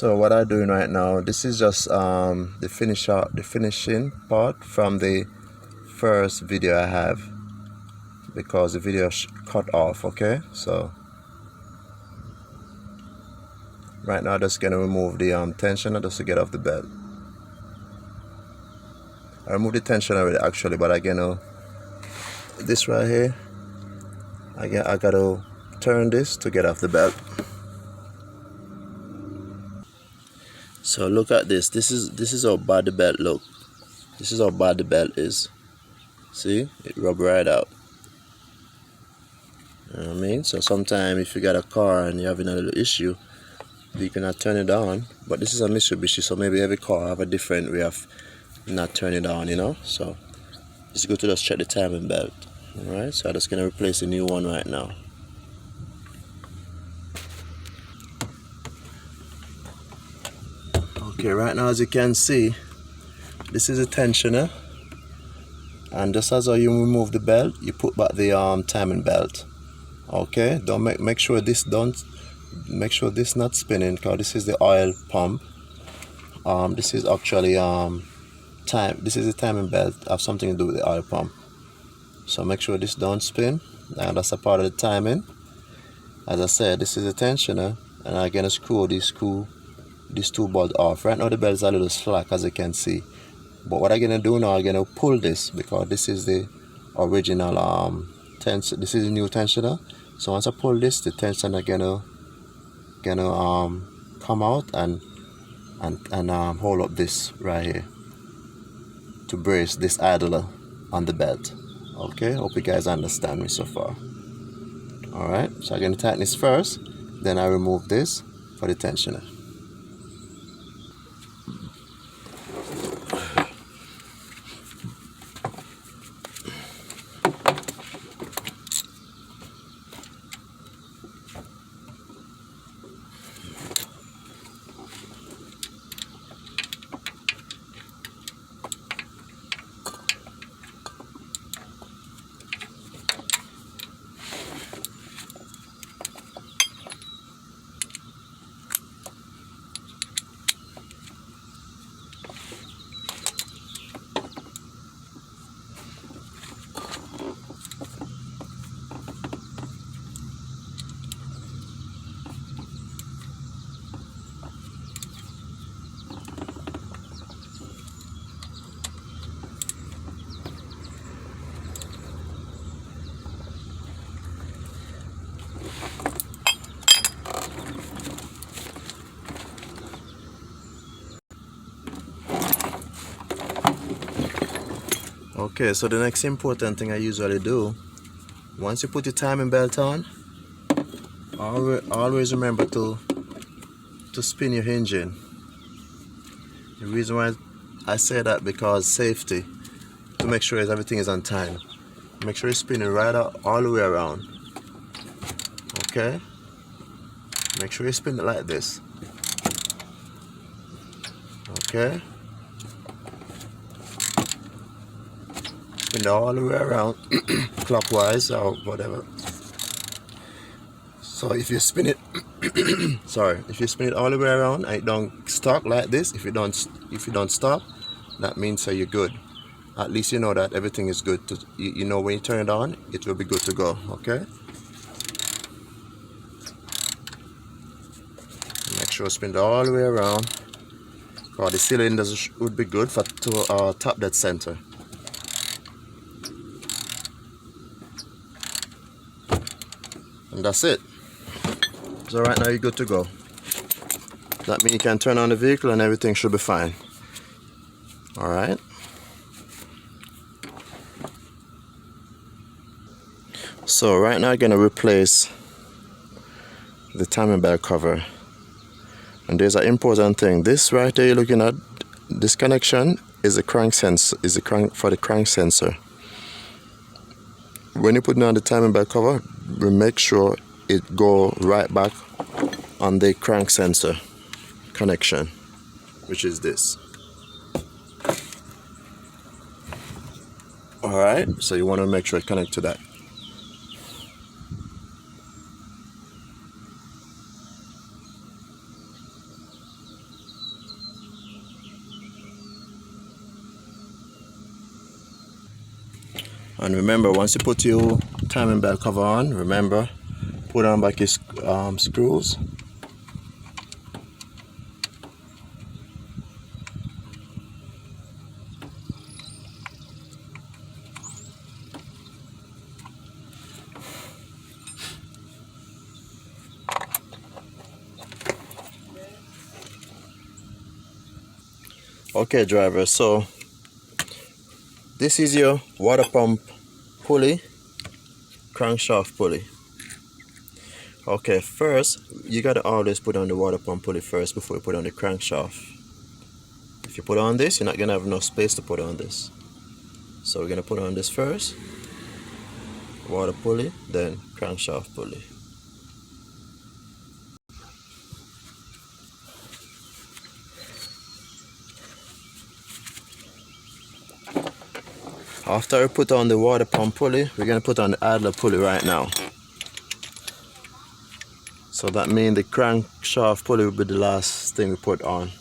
So what I'm doing right now, this is just the finishing part from the first video I have, because the video cut off. Okay, so right now I'm just gonna remove the tensioner just to get off the belt. I removed the tensioner already actually, but again, this right here, I gotta turn this to get off the belt. So look at this. This is how bad the belt look. This is how bad the belt is. See, it rub right out. You know what I mean? So sometimes if you got a car and you're having a little issue, you cannot turn it on. But this is a Mitsubishi, so maybe every car have a different way of not turning it on, you know. So it's good to just check the timing belt. Alright, so I'm just gonna replace a new one right now. Okay, right now as you can see, this is a tensioner, and just as you remove the belt, you put back the timing belt. Okay, don't make sure this not spinning, because this is the oil pump. This is actually this is the timing belt, have something to do with the oil pump. So make sure this don't spin, and that's a part of the timing. As I said, this is a tensioner, and I'm gonna screw these two bolts off. Right now the belts are a little slack, as you can see, but what I'm gonna do now, I'm gonna pull this, because this is the original this is the new tensioner. So once I pull this, the tensioner gonna come out and hold up this right here to brace this idler on the belt. Okay, hope you guys understand me so far. Alright, so I'm gonna tighten this first, then I remove this for the tensioner. Okay, so the next important thing I usually do, once you put your timing belt on, always remember to spin your engine. The reason why I say that, because safety, to make sure everything is on time. Make sure you spin it right out, all the way around. Okay? Make sure you spin it like this. Okay? Spin it all the way around, clockwise or whatever. So if you spin it, if you spin it all the way around and it don't stop like this, if you don't stop, that means that you're good. At least you know that everything is good. You know when you turn it on, it will be good to go. Okay. Make sure you spin it all the way around. The cylinders would be good to tap that center. And that's it. So right now you're good to go. That means you can turn on the vehicle and everything should be fine. Alright. So right now I'm going to replace the timing belt cover. And there's an important thing. This right there you're looking at, this connection is a crank sensor, for the crank sensor. When you put on the timing belt cover, we make sure it go right back on the crank sensor connection, which is this. Alright, so you want to make sure it connect to that. And remember, once you put your timing belt cover on, remember, put on back your screws. Okay, driver, so this is your water pump pulley, crankshaft pulley. Okay, first you gotta always put on the water pump pulley first before you put on the crankshaft. If you put on this, you're not gonna have enough space to put on this. So we're gonna put on this first, water pulley, then crankshaft pulley. After we put on the water pump pulley, we're gonna put on the idler pulley right now. So that means the crankshaft pulley will be the last thing we put on.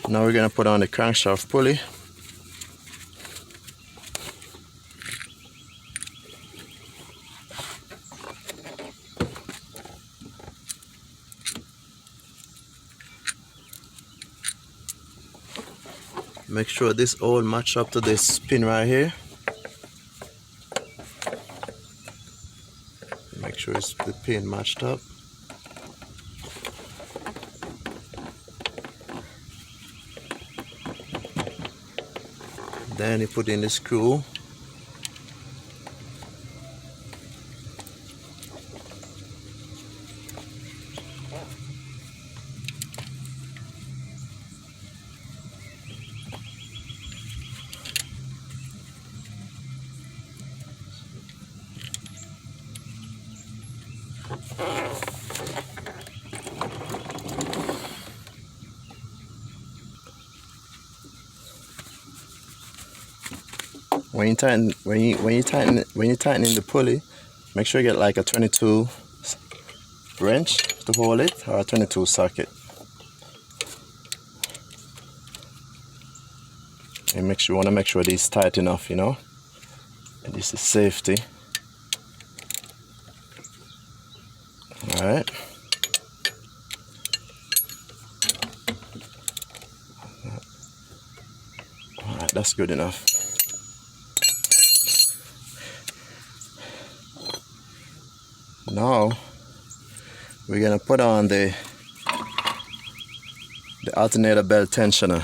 Now we're gonna put on the crankshaft pulley. Make sure this all match up to this pin right here. Make sure it's the pin matched up. Then you put in the screw. When you tighten in the pulley, make sure you get like a 22 wrench to hold it, or a 22 socket. And you want to make sure this is tight enough, you know. And this is safety. All right. All right, that's good enough. Now we're gonna put on the alternator belt tensioner,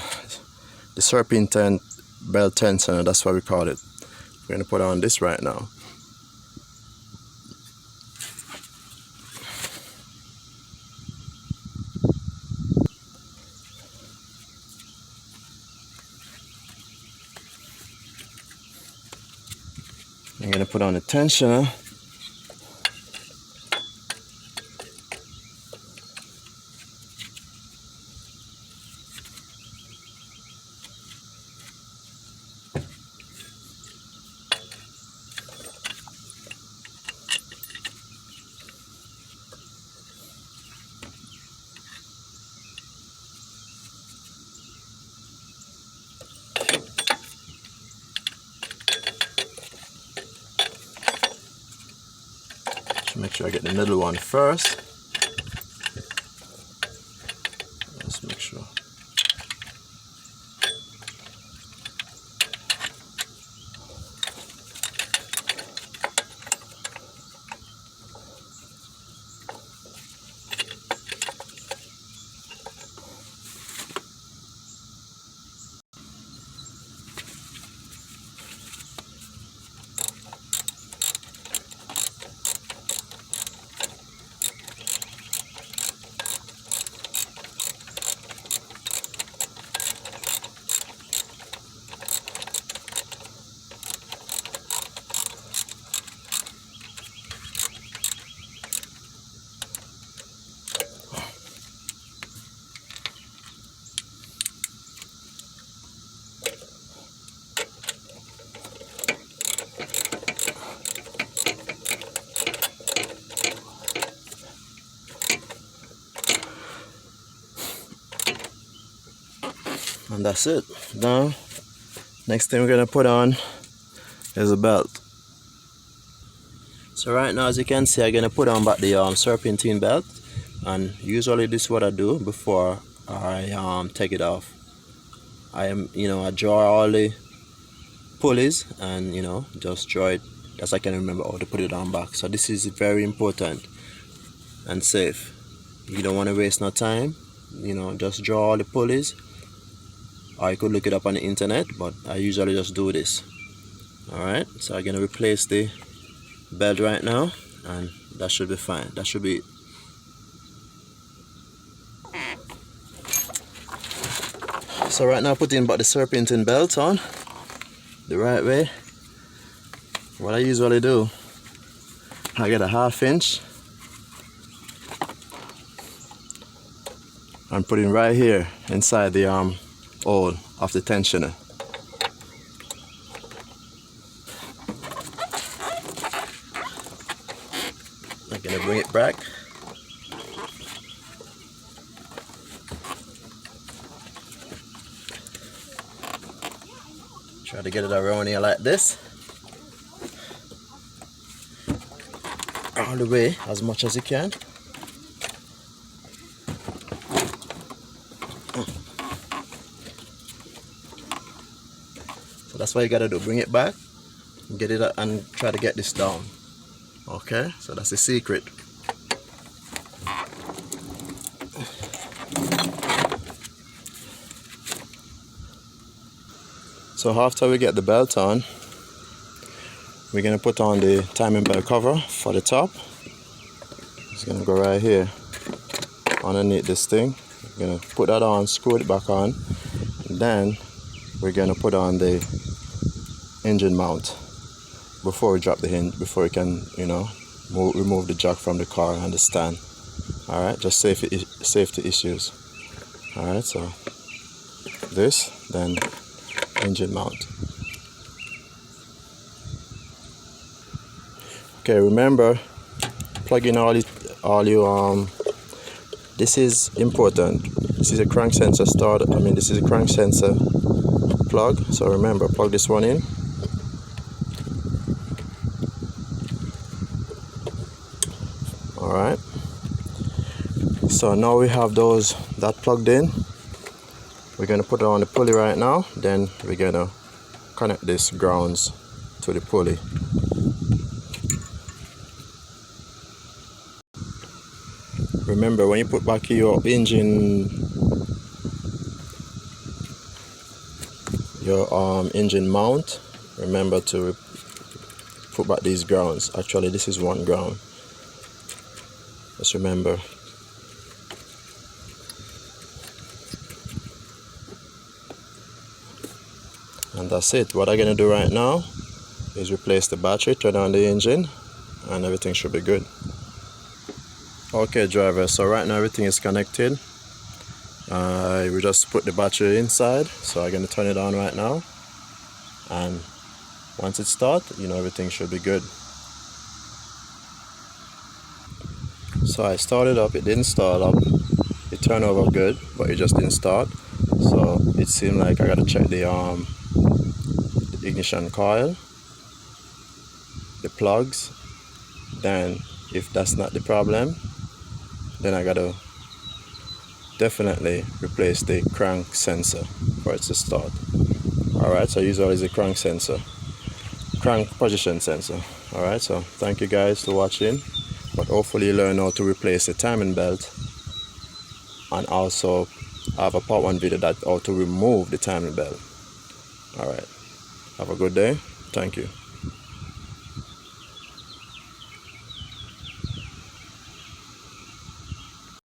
the serpentine belt tensioner. That's what we call it. We're gonna put on this right now. I'm gonna put on the tensioner. make sure I get the middle one first. Let's make sure. And that's it. Now, next thing we're gonna put on is a belt. So right now, as you can see, I'm gonna put on back the serpentine belt, and usually this is what I do before I take it off. I draw all the pulleys and just draw it as I can remember how to put it on back. So this is very important and safe. You don't want to waste no time. Just draw all the pulleys. Or you could look it up on the internet, but I usually just do this. Alright, so I'm gonna replace the belt right now, and that should be fine. That should be it. So right now, putting back the serpentine belt on the right way. What I usually do, I get a 1/2 inch and put it right here inside the hole of the tensioner. I'm gonna bring it back. Try to get it around here like this. All the way as much as you can. So that's what you gotta do. Bring it back, get it up, and try to get this down. Okay, so that's the secret. So after we get the belt on, we're gonna put on the timing belt cover for the top. It's gonna go right here underneath this thing. We're gonna put that on, screw it back on, and then we're gonna put on the engine mount before we drop the hinge, before we can remove the jack from the car and the stand. All right, just safety issues. All right, so this, then engine mount. Okay, remember, plug in all your this is important. This is a crank sensor this is a crank sensor plug, so remember, plug this one in. All right, so now we have that plugged in. We're gonna put it on the pulley right now, then we're gonna connect this grounds to the pulley. Remember, when you put back your engine mount, remember to put back these grounds. Actually, this is one ground. Just remember. And that's it. What I'm gonna do right now is replace the battery, turn on the engine, and everything should be good. Okay, driver, so right now everything is connected. We just put the battery inside, so I'm gonna turn it on right now, and once it starts, everything should be good. So I started up, it didn't start up. It turned over good, but it just didn't start. So it seemed like I gotta check the ignition coil, the plugs, then If that's not the problem, then I gotta definitely replace the crank sensor for it to start. Alright, so usually is a crank sensor, crank position sensor. Alright, so thank you guys for watching, but hopefully you learn how to replace the timing belt, and also I have a part 1 video that how to remove the timing belt. Alright, have a good day. Thank you.